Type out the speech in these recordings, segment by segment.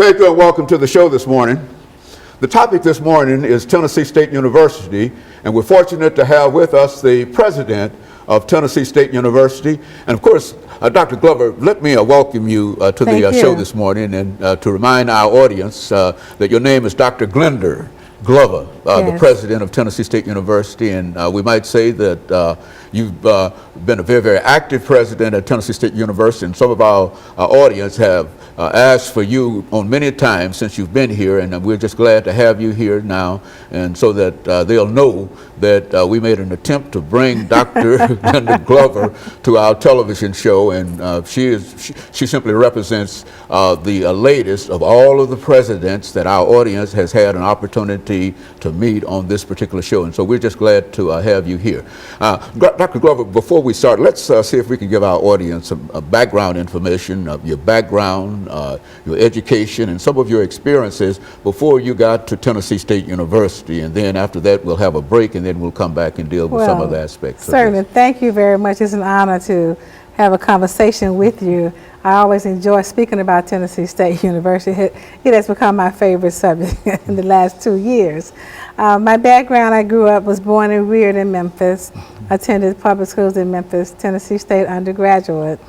Thank you and welcome to the show this morning. The topic this morning is Tennessee State University, and we're fortunate to have with us the president of Tennessee State University. And of course, Dr. Glover, let me welcome you to the show this morning, and to remind our audience that your name is Dr. Glender Glover, the president of Tennessee State University, and we might say that you've been a very, very active president at Tennessee State University, and some of our audience have asked for you on many times since you've been here, and we're just glad to have you here now, and so that they'll know that we made an attempt to bring Dr. Glenda Glover to our television show, and she simply represents the latest of all of the presidents that our audience has had an opportunity to meet on this particular show, and so we're just glad to have you here. Dr. Glover, before we start, let's see if we can give our audience some background information of your background, your education, and some of your experiences before you got to Tennessee State University, and then after that we'll have a break, and then we'll come back and deal with some of the aspects. Certainly. Thank you very much. It's an honor to have a conversation with you. I always enjoy speaking about Tennessee State University. It has become my favorite subject in the last 2 years. My background, I was born and reared in Memphis, attended public schools in Memphis, Tennessee State undergraduate,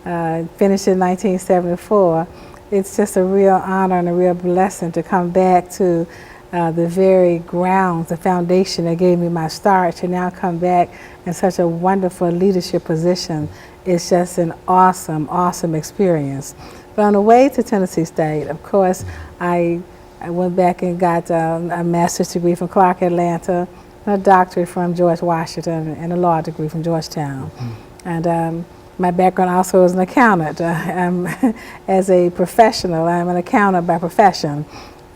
finished in 1974. It's just a real honor and a real blessing to come back to the very grounds, the foundation that gave me my start, to now come back in such a wonderful leadership position. It's just an awesome, awesome experience. But on the way to Tennessee State, of course, I went back and got a master's degree from Clark Atlanta, a doctorate from George Washington, and a law degree from Georgetown. And my background also as an accountant. As a professional, I'm an accountant by profession,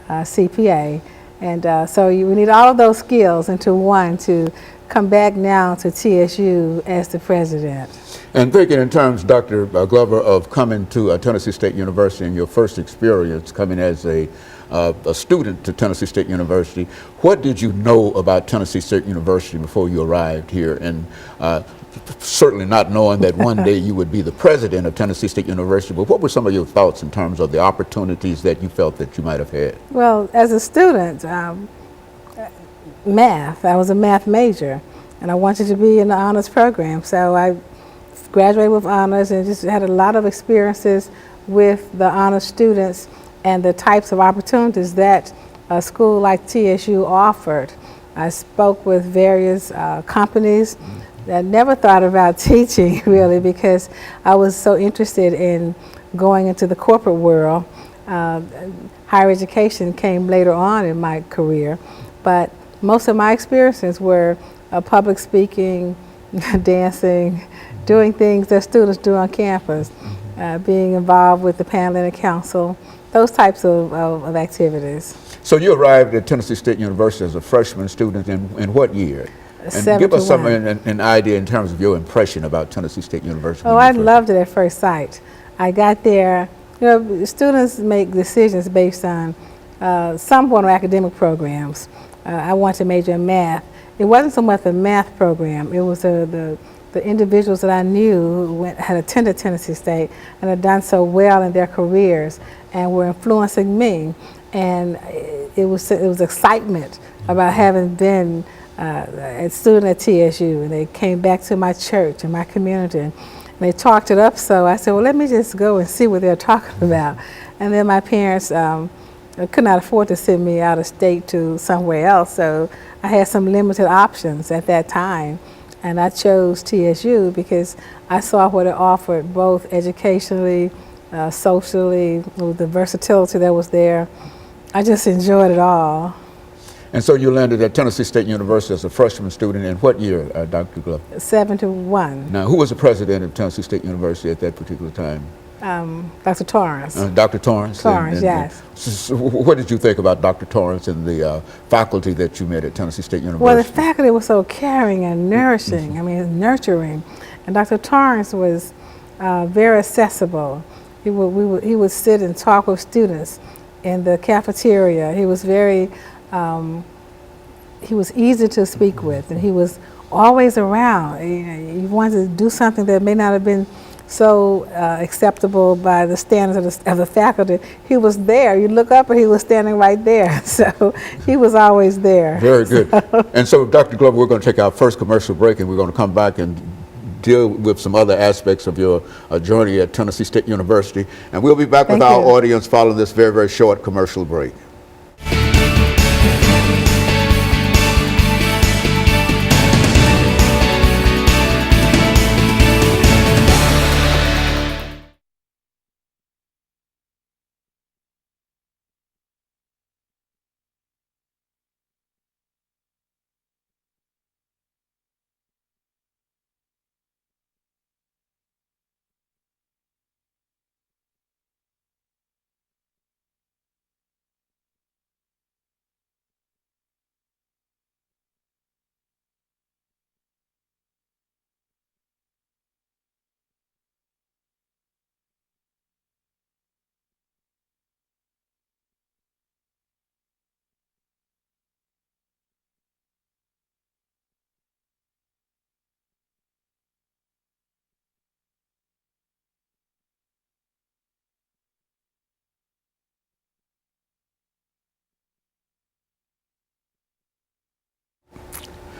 CPA. And so we need all of those skills into one to come back now to TSU as the president. And thinking in terms, Dr. Glover, of coming to Tennessee State University and your first experience coming as a student to Tennessee State University, what did you know about Tennessee State University before you arrived here? And certainly not knowing that one day you would be the president of Tennessee State University, but what were some of your thoughts in terms of the opportunities that you felt that you might have had? Well, as a student, math, I was a math major, and I wanted to be in the honors program, so I graduated with honors and just had a lot of experiences with the honors students and the types of opportunities that a school like TSU offered. I spoke with various companies. I never thought about teaching really, because I was so interested in going into the corporate world. Higher education came later on in my career, but most of my experiences were public speaking, dancing, doing things that students do on campus, being involved with the paneling council, those types of activities. So you arrived at Tennessee State University as a freshman student in what year? And give us an idea in terms of your impression about Tennessee State University. Oh, I loved it at first sight. I got there, you know, students make decisions based on some form of academic programs. I wanted to major in math. It wasn't so much the math program, it was the individuals that I knew who had attended Tennessee State and had done so well in their careers and were influencing me. And it was excitement about having been a student at TSU, and they came back to my church and my community, and they talked it up. So I said, well, let me just go and see what they're talking about. And then my parents could not afford to send me out of state to somewhere else, so I had some limited options at that time, and I chose TSU because I saw what it offered, both educationally, socially, with the versatility that was there. I just enjoyed it all. And so you landed at Tennessee State University as a freshman student in what year, Dr. Glover? 71. Now, who was the president of Tennessee State University at that particular time? Dr. Torrance. Dr. Torrance? Torrance, yes. So what did you think about Dr. Torrance and the faculty that you met at Tennessee State University? Well, the faculty was so caring and nourishing, I mean, nurturing. And Dr. Torrance was very accessible. He would sit and talk with students in the cafeteria. He was very, he was easy to speak with, and he was always around. You wanted to do something that may not have been so acceptable by the standards of the faculty. He was there. You look up and he was standing right there. So he was always there. Very good. And so, Dr. Glover, we're going to take our first commercial break, and we're going to come back and deal with some other aspects of your journey at Tennessee State University. And we'll be back with our audience following this very, very short commercial break.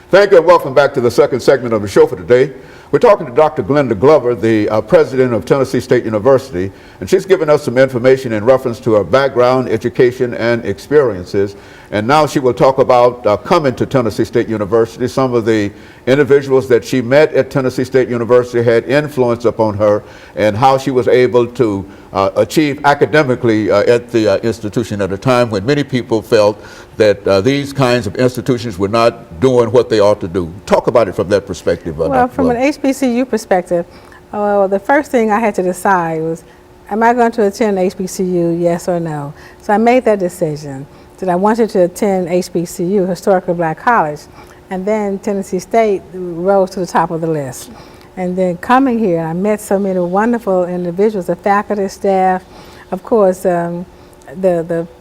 Thank you and welcome back to the second segment of the show for today. We're talking to Dr. Glenda Glover, the president of Tennessee State University, and she's given us some information in reference to her background, education, and experiences. And now she will talk about coming to Tennessee State University. Some of the individuals that she met at Tennessee State University had influence upon her, and how she was able to achieve academically at the institution at a time when many people felt that these kinds of institutions were not doing what they ought to do. Talk about it from that perspective. Well, from an HBCU perspective, the first thing I had to decide was, am I going to attend HBCU, yes or no? So I made that decision that I wanted to attend HBCU, Historically Black College, and then Tennessee State rose to the top of the list. And then coming here, I met so many wonderful individuals, the faculty, staff. Of course, I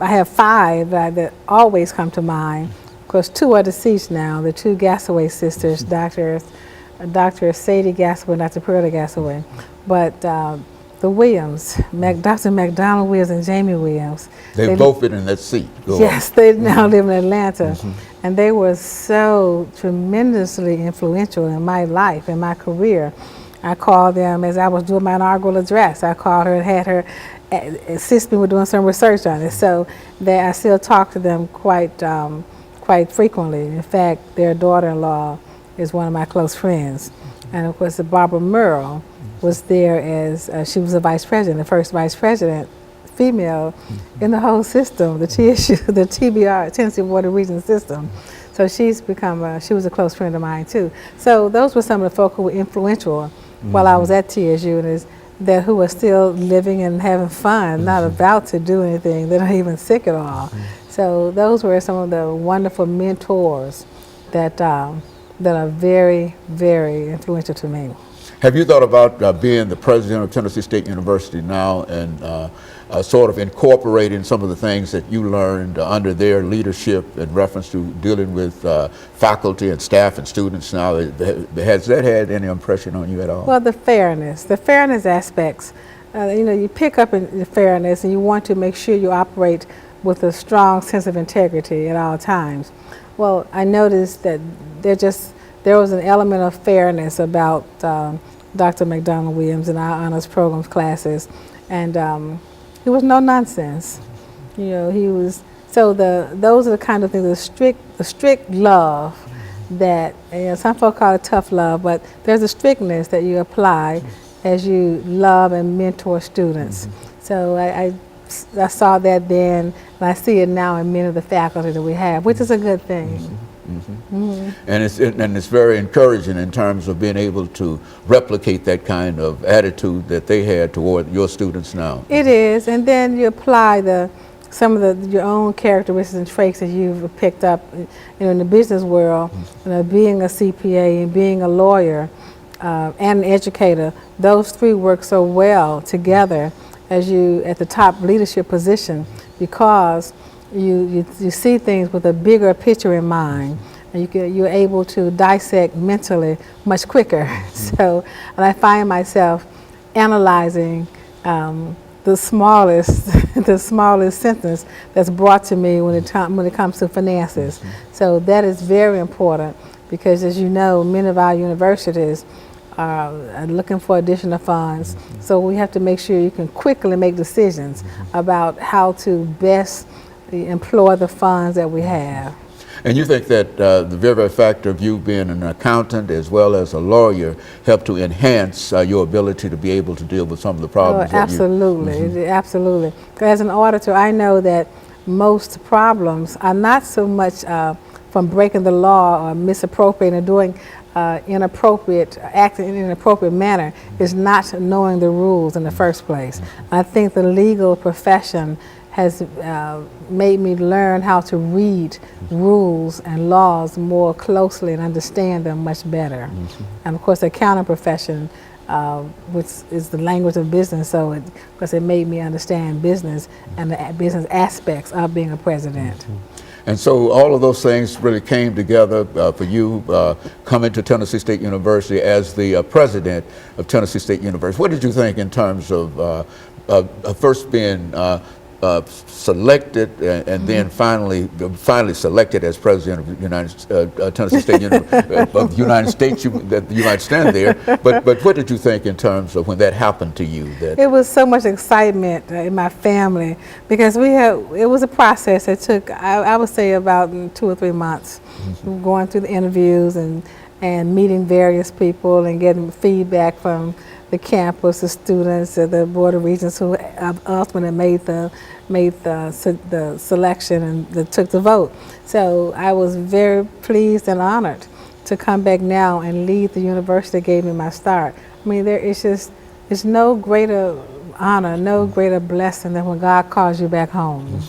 have five that always come to mind. Of course, two are deceased now, the two Gassaway sisters, Dr. Sadie Gassaway and Dr. Pearlie Gassaway. But the Williams, Dr. McDonald Williams and Jamie Williams. They've both been in that seat. Yes, they now live in Atlanta. And they were so tremendously influential in my life, in my career. I called them as I was doing my inaugural address. I called her and had her assist me with doing some research on it. So I still talk to them quite frequently. In fact, their daughter-in-law is one of my close friends. And of course, Barbara Merle was there as, she was the vice president, the first vice president, female in the whole system, the TSU, the TBR, Tennessee Board of Regents system. So she's become, she was a close friend of mine too. So those were some of the folk who were influential while I was at TSU, and who are still living and having fun, not about to do anything. They're not even sick at all. So those were some of the wonderful mentors that are very, very influential to me. Have you thought about being the president of Tennessee State University now and sort of incorporating some of the things that you learned under their leadership in reference to dealing with faculty and staff and students now? Has that had any impression on you at all? Well, the fairness aspects. You pick up in the fairness, and you want to make sure you operate with a strong sense of integrity at all times. Well, I noticed that there was an element of fairness about Dr. McDonald Williams in our honors programs classes, and he was no nonsense. He was, so those are the kind of things, the strict love that, some folk call it tough love, but there's a strictness that you apply as you love and mentor students. So I saw that then, and I see it now in many of the faculty that we have, which is a good thing. And it's very encouraging in terms of being able to replicate that kind of attitude that they had toward your students now. It is, and then you apply some of your own characteristics and traits that you've picked up, in the business world. Being a CPA and being a lawyer and an educator, those three work so well together as you at the top leadership position, because you see things with a bigger picture in mind, and you're able to dissect mentally much quicker. So, and I find myself analyzing the smallest the smallest sentence that's brought to me when it comes to finances. So that is very important because, as you know, many of our universities are looking for additional funds. So we have to make sure you can quickly make decisions about how to best employ the funds that we have. And you think that the very fact of you being an accountant as well as a lawyer helped to enhance your ability to be able to deal with some of the problems that absolutely, absolutely. As an auditor, I know that most problems are not so much from breaking the law or misappropriating or doing acting in an inappropriate manner, is not knowing the rules in the first place. I think the legal profession has made me learn how to read rules and laws more closely and understand them much better. And of course, the accounting profession, which is the language of business, so it made me understand business and the business aspects of being a president. And so all of those things really came together for you coming to Tennessee State University as the president of Tennessee State University. What did you think in terms of first being selected and then finally selected as president of the Tennessee State of the United States? That you might stand there, but what did you think in terms of when that happened to you? It was so much excitement in my family because it was a process that took, I would say, about 2 or 3 months, going through the interviews and meeting various people and getting feedback from the campus, the students, the Board of Regents who ultimately made the selection and took the vote. So I was very pleased and honored to come back now and lead the university that gave me my start. I mean, there's no greater honor, no greater blessing than when God calls you back home.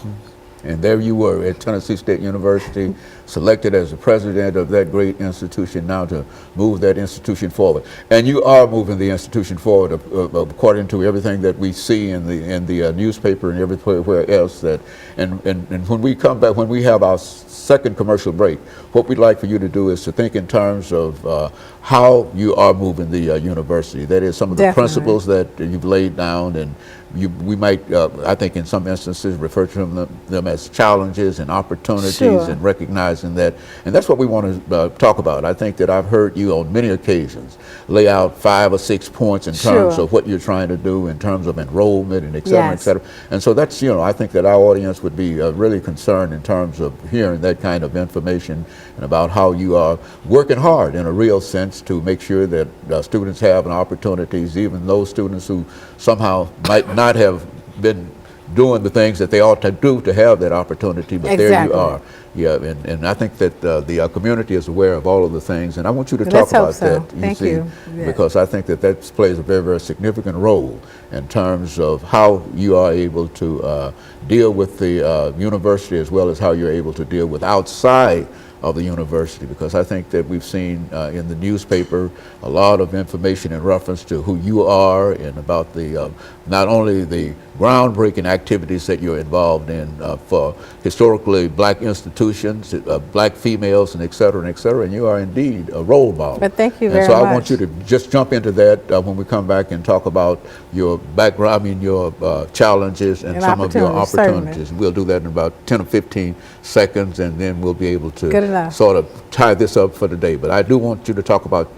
And there you were at Tennessee State University, selected as the president of that great institution, now to move that institution forward. And you are moving the institution forward according to everything that we see in the newspaper and everywhere else. And when we come back, when we have our second commercial break, what we'd like for you to do is to think in terms of how you are moving the university. That is, some of the principles that you've laid down, and we might, I think in some instances, refer to them as challenges and opportunities, and recognizing that. And that's what we want to talk about. I think that I've heard you on many occasions lay out 5 or 6 points in terms of what you're trying to do in terms of enrollment and et cetera, et cetera. And so that's, I think that our audience would be really concerned in terms of hearing that kind of information and about how you are working hard in a real sense to make sure that students have opportunities, even those students who somehow might not have been doing the things that they ought to do to have that opportunity, but there you are. Yeah, and I think that the community is aware of all of the things, and I want you to talk about that. Thank you. Because I think that plays a very, very significant role in terms of how you are able to deal with the university, as well as how you're able to deal with outside of the university, because I think that we've seen in the newspaper a lot of information in reference to who you are and about the not only the groundbreaking activities that you're involved in for historically black institutions, black females, and et cetera, and you are indeed a role model. But thank you very much. And so I want you to just jump into that when we come back and talk about your background, your challenges and some of your opportunities. We'll do that in about 10 or 15 seconds, and then we'll be able to sort of tie this up for the day. But I do want you to talk about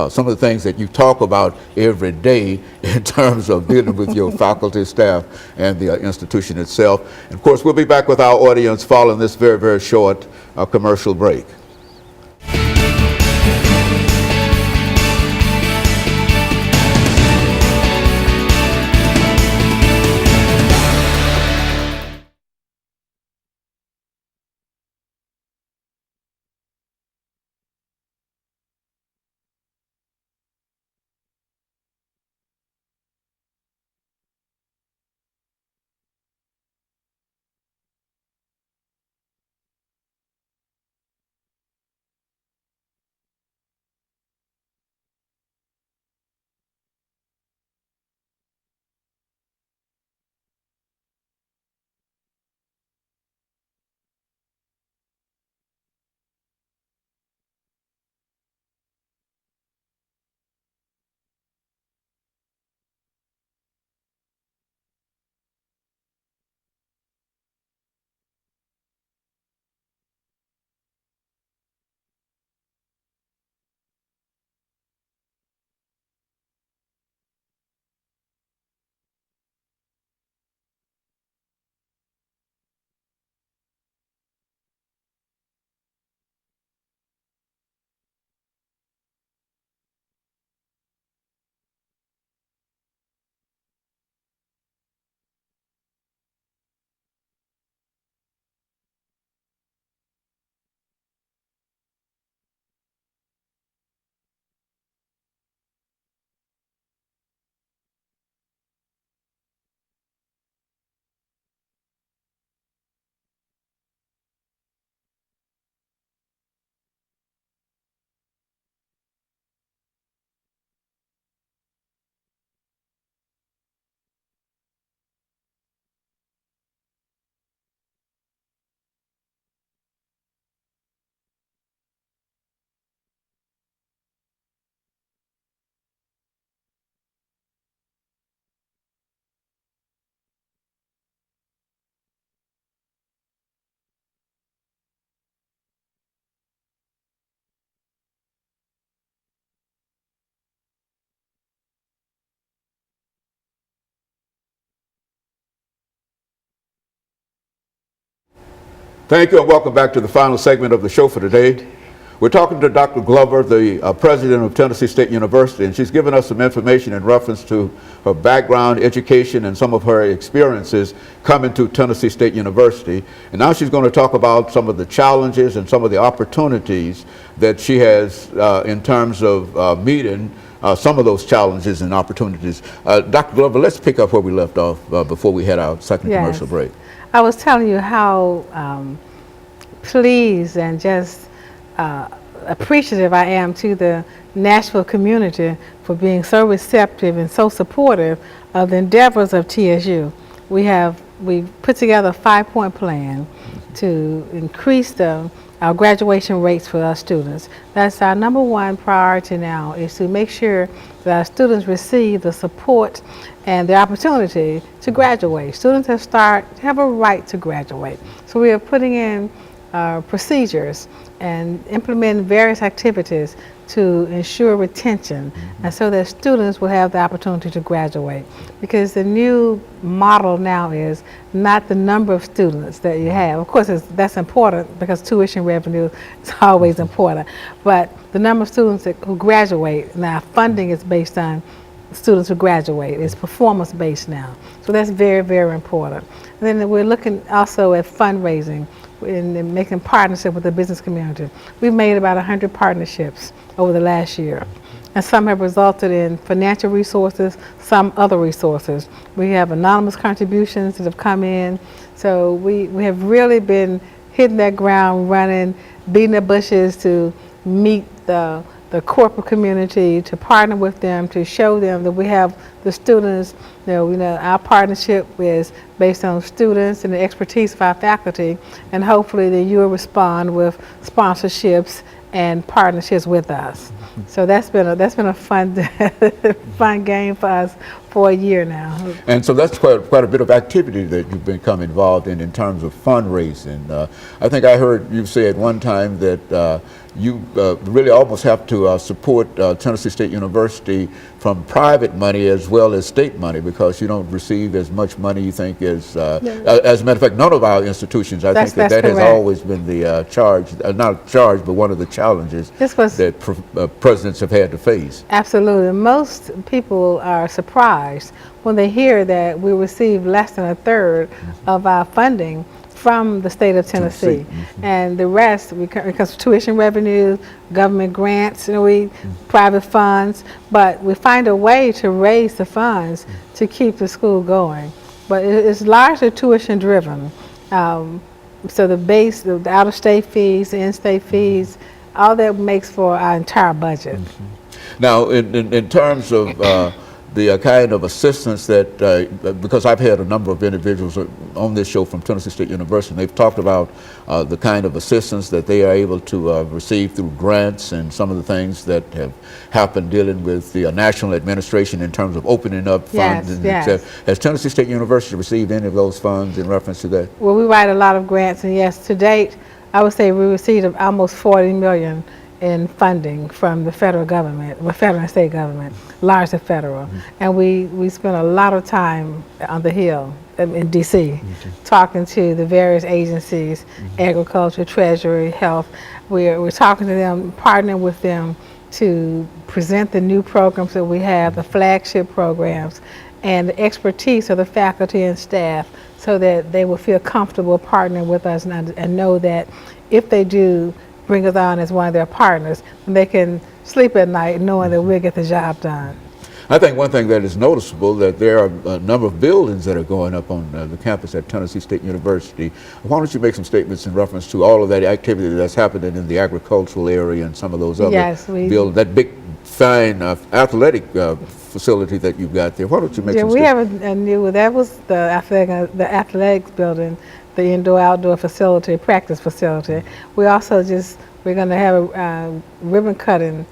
some of the things that you talk about every day in terms of dealing with your faculty, staff, and the institution itself. And of course, we'll be back with our audience following this very, very short commercial break. Thank you and welcome back to the final segment of the show for today. We're talking to Dr. Glover, the president of Tennessee State University, and she's given us some information in reference to her background, education, and some of her experiences coming to Tennessee State University. And now she's going to talk about some of the challenges and some of the opportunities that she has in terms of meeting some of those challenges and opportunities. Dr. Glover, let's pick up where we left off before we head our second commercial break. I was telling you how pleased and just appreciative I am to the Nashville community for being so receptive and so supportive of the endeavors of TSU. We put together a 5-point plan to increase our graduation rates for our students. That's our number one priority now, is to make sure that our students receive the support and the opportunity to graduate. Students have a right to graduate. So we are putting in procedures and implementing various activities to ensure retention, and so that students will have the opportunity to graduate. Because the new model now is not the number of students that you have. Of course, that's important because tuition revenue is always important, but the number of students who graduate. Now, funding is based on students who graduate. It's performance based now. So that's very, very important. And then we're looking also at fundraising and making partnership with the business community. We've made about 100 partnerships over the last year, and some have resulted in financial resources, some other resources. We have anonymous contributions that have come in. So we have really been hitting that ground running, beating the bushes to meet the corporate community, to partner with them, to show them that we have the students. Our partnership is based on students and the expertise of our faculty, and hopefully that you will respond with sponsorships and partnerships with us. So that's been a fun fun game for us for a year now. And so that's quite a bit of activity that you've become involved in terms of fundraising. I think I heard you say at one time that you really almost have to support Tennessee State University from private money as well as state money, because you don't receive as much money, you think, as a matter of fact, none of our institutions. I think that has always been the not charge, but one of the challenges that presidents have had to face. Absolutely. Most people are surprised when they hear that we receive less than a third of our funding from the state of Tennessee. And the rest, because of tuition revenue, government grants, private funds, but we find a way to raise the funds to keep the school going. But it's largely tuition driven. So the out-of-state fees, the in-state fees, all that makes for our entire budget. Now, in terms of the kind of assistance that, because I've had a number of individuals on this show from Tennessee State University, and they've talked about the kind of assistance that they are able to receive through grants and some of the things that have happened dealing with the national administration in terms of opening up funds. Has Tennessee State University received any of those funds in reference to that? Well, we write a lot of grants, and yes, to date, I would say we received almost $40 million in funding from the federal government, the federal and state government, largely federal. And we spent a lot of time on the Hill in DC, talking to the various agencies, agriculture, treasury, health. We're talking to them, partnering with them to present the new programs that we have, the flagship programs, and the expertise of the faculty and staff, so that they will feel comfortable partnering with us and know that if they do bring us on as one of their partners, and they can sleep at night knowing that we'll get the job done. I think one thing that is noticeable, that there are a number of buildings that are going up on the campus at Tennessee State University. Why don't you make some statements in reference to all of that activity that's happening in the agricultural area and some of those other buildings, that big, fine athletic facility that you've got there. Why don't you make some statements? We have a new, that was the athletics building, the indoor-outdoor facility, practice facility. We also we're going to have a ribbon cutting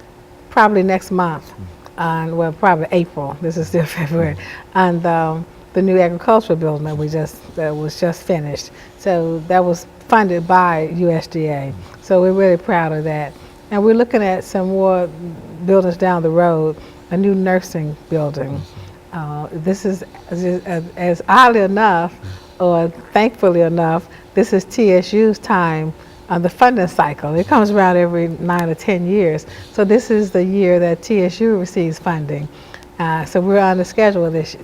probably next month, probably April. This is still February, and the new agricultural building that was just finished. So that was funded by USDA. So we're really proud of that. And we're looking at some more buildings down the road, a new nursing building. This is, as oddly enough, or thankfully enough, this is TSU's time on the funding cycle. It comes around every 9 or 10 years. So this is the year that TSU receives funding. So we're on the schedule this,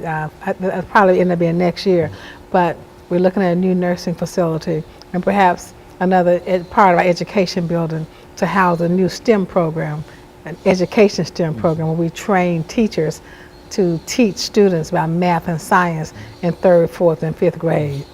probably end up being next year, but we're looking at a new nursing facility and perhaps another part of our education building to house a new STEM program, an education STEM program where we train teachers to teach students about math and science in 3rd, 4th, and 5th grade.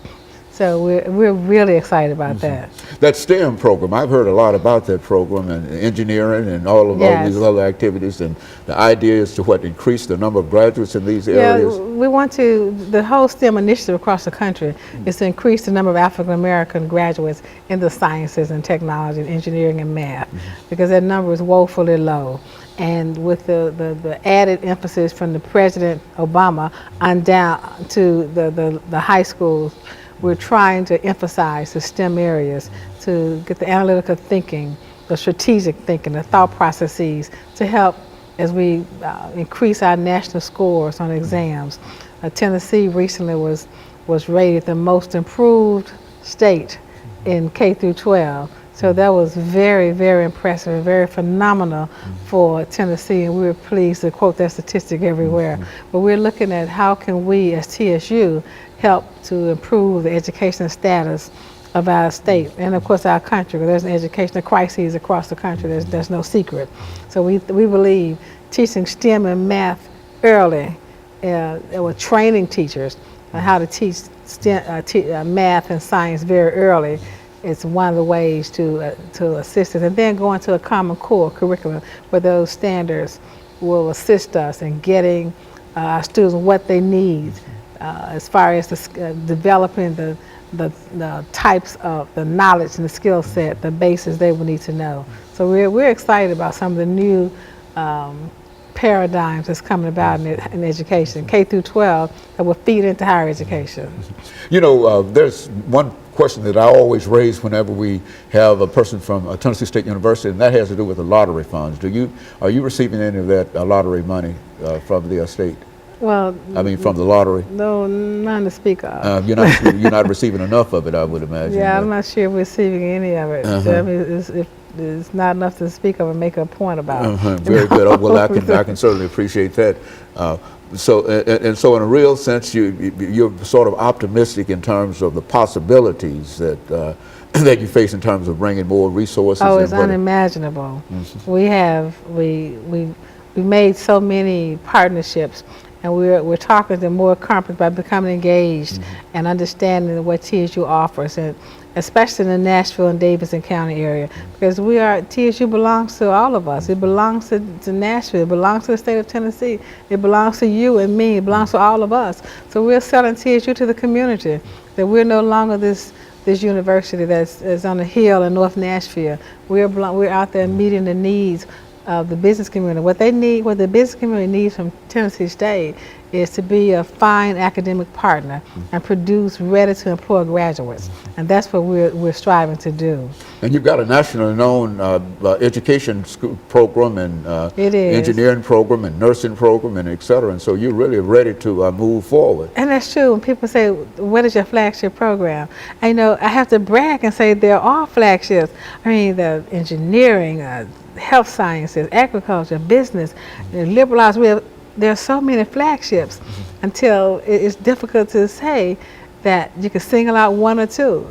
So we're really excited about that. That STEM program, I've heard a lot about that program and engineering and all of all these other activities, and the idea is to increase the number of graduates in these areas. We want to, the whole STEM initiative across the country is to increase the number of African American graduates in the sciences and technology and engineering and math, because that number is woefully low. And with the added emphasis from the President Obama on down to the high schools, we're trying to emphasize the STEM areas to get the analytical thinking, the strategic thinking, the thought processes to help as we increase our national scores on exams. Tennessee recently was rated the most improved state in K through 12. So that was very, very impressive and very phenomenal for Tennessee, and we were pleased to quote that statistic everywhere. But we're looking at how can we as TSU help to improve the educational status of our state and of course our country, because there's an educational crisis across the country, there's no secret. So we believe teaching STEM and math early, we're training teachers on how to teach math and science very early. It's one of the ways to assist us, and then going to a common core curriculum where those standards will assist us in getting our students what they need as far as developing the types of the knowledge and the skill set, the basis they will need to know. So we're excited about some of the new paradigms that's coming about in education, K through 12, that will feed into higher education. You know, there's one question that I always raise whenever we have a person from Tennessee State University, and that has to do with the lottery funds. Are you receiving any of that lottery money from the state? Well, I mean, from the lottery? No, none to speak of. You're not receiving enough of it, I would imagine. Yeah, I'm not sure we're receiving any of it. So, I mean, it's not enough to speak of and make a point about. Very good. Well, I can certainly appreciate that. So in a real sense, you're sort of optimistic in terms of the possibilities that that you face in terms of bringing more resources. Oh, it's unimaginable. We made so many partnerships, and we're talking to more companies by becoming engaged and understanding what TSU offers, and especially in the Nashville and Davidson County area, because TSU belongs to all of us. It belongs to Nashville, it belongs to the state of Tennessee, it belongs to you and me, it belongs to all of us. So we're selling TSU to the community, that we're no longer this university that's on a hill in North Nashville. We're out there meeting the needs of the business community. What the business community needs from Tennessee State is to be a fine academic partner and produce ready-to-employ graduates, and that's what we're striving to do. And you've got a nationally known education program and engineering program and nursing program and et cetera, and so you're really ready to move forward. And that's true. When people say, what is your flagship program? I know I have to brag and say they're all flagships. I mean, the engineering, health sciences, agriculture, business, liberal arts. There are so many flagships until it's difficult to say that you can single out one or two.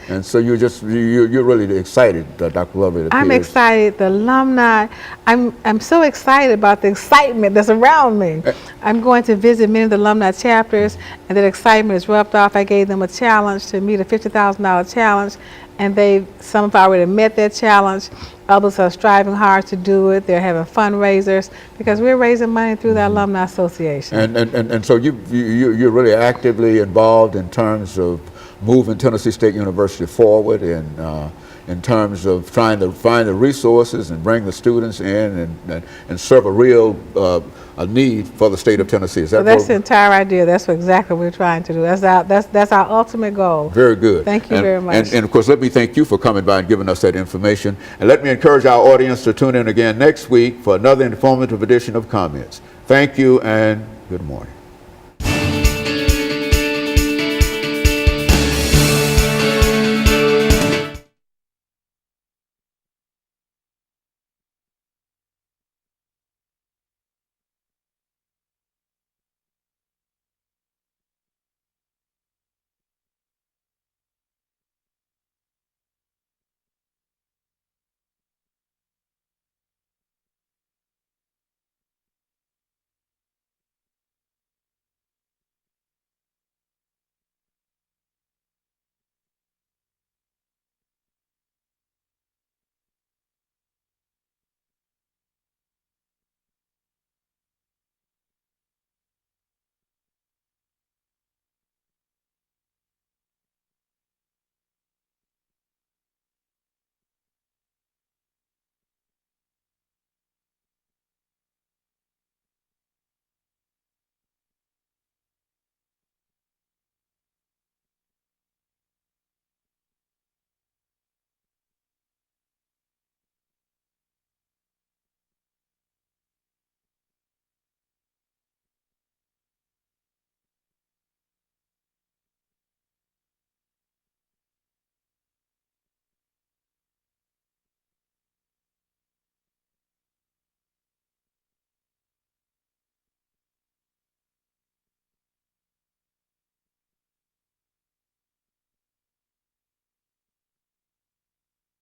And so you're really excited, Dr. Glover. I'm excited. The alumni. I'm so excited about the excitement that's around me. I'm going to visit many of the alumni chapters, and that excitement is rubbed off. I gave them a challenge to meet a $50,000 challenge, and some have already met that challenge. Others are striving hard to do it. They're having fundraisers because we're raising money through the Alumni Association. And so you're really actively involved in terms of moving Tennessee State University forward in terms of trying to find the resources and bring the students in and serve a real a need for the state of Tennessee. Is that that's the entire idea. That's exactly what we're trying to do. That's our ultimate goal. Very good. Thank you very much. And of course, let me thank you for coming by and giving us that information. And let me encourage our audience to tune in again next week for another informative edition of Comments. Thank you and good morning.